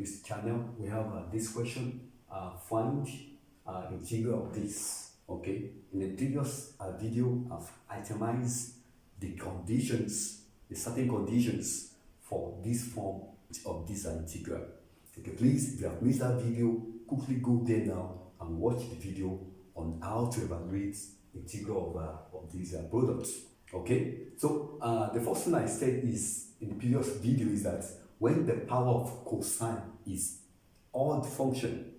this channel, we have this question, find integral of this. Okay, in the previous video, I've itemized the conditions, the certain conditions for this form of this integral. Okay, please, if you have missed that video, quickly go there now and watch the video on how to evaluate integral of these products. Okay, so the first thing I said is in the previous video is that when the power of cosine is odd function,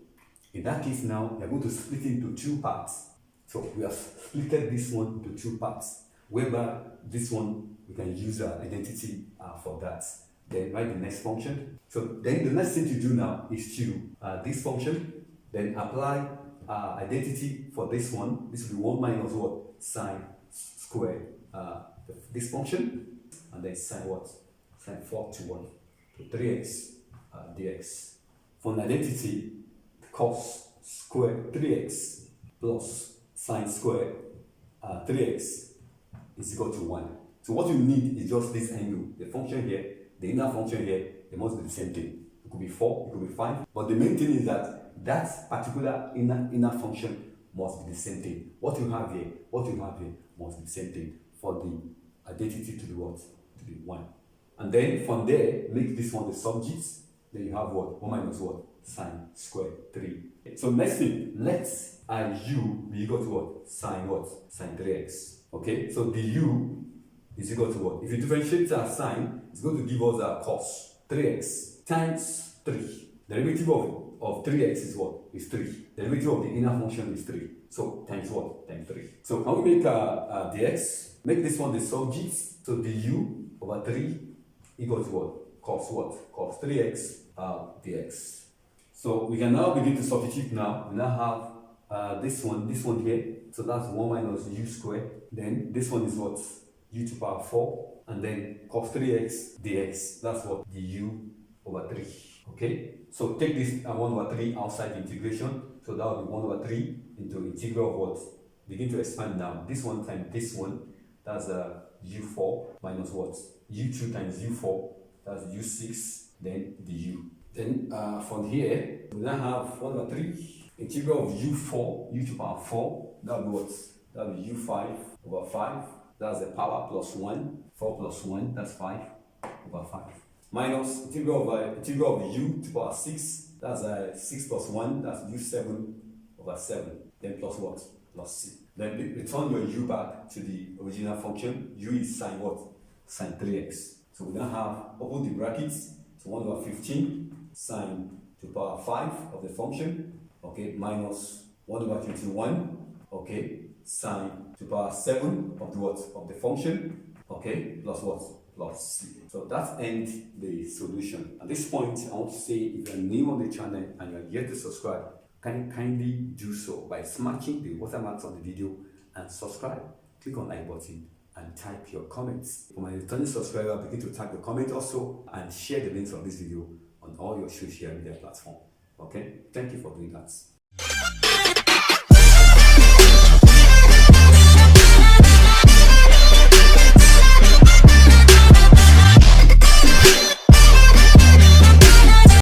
in that case now we are going to split it into two parts. So we have split this one into two parts, whereby this one we can use an identity for that. Then write the next function. So then the next thing to do now is to this function, then apply identity for this one. This will be 1 minus what? Sine squared. This function, and then sine what? Sine 4 to 1 to 3x dx. For an identity, cos squared 3x plus sine squared 3x is equal to 1. So what you need is just this angle. The function here, the inner function here, they must be the same thing. It could be 4, it could be 5. But the main thing is that that particular inner function must be the same thing. What you have here, must be the same thing for the identity to be what? To be 1. And then from there, make this one the subject. Then you have what? 1 minus what? Sine squared 3. So next thing, let u be equal to what? Sine what? Sine 3x. Okay, so the u is equal to what? If you differentiate our sine, it's going to give us a cos 3x times 3. The derivative of 3x is what? Is 3. The derivative of the inner function is 3. So times what? Times 3. So can we make dx? Make this one the subject. So du over 3 equals what? Cos what? Cos 3x dx. So we can now begin to substitute now. We now have this one here. So that's 1 minus u squared. Then this one is what? U to the power 4. And then cos 3x dx. That's what? Du over 3. Okay? So take this 1 over 3 outside the integration. So that will be 1 over 3 into integral of what? Begin to expand now. This one times this one. That's u4 minus what? u2 times u4. That's u6. Then the u. Then from here, we now have 1 over 3. Integral of u4, u to the power 4. That will be what? That will be u5 over 5. That's the power plus 1. 4 plus 1, that's 5 over 5. Minus integral of u to the power 6. That's 6 plus 1. That's u7 over 7. Then plus what? Plus c. Then return your u back to the original function. U is sine what? Sine 3x. So we now have, open the brackets. So 1 over 15 sine to the power 5 of the function. Okay, minus 1 over 21. Okay, sine to the power 7 of the what? Of the function. Okay, plus what? Plus c. So that ends the solution. At this point, I want to say if you're new on the channel and you're yet to subscribe, can you kindly do so by smashing the watermarks on the video and subscribe. Click on like button and type your comments. For my returning subscriber, begin to type your comment also and share the links of this video on all your social media platforms. Okay, thank you for doing that.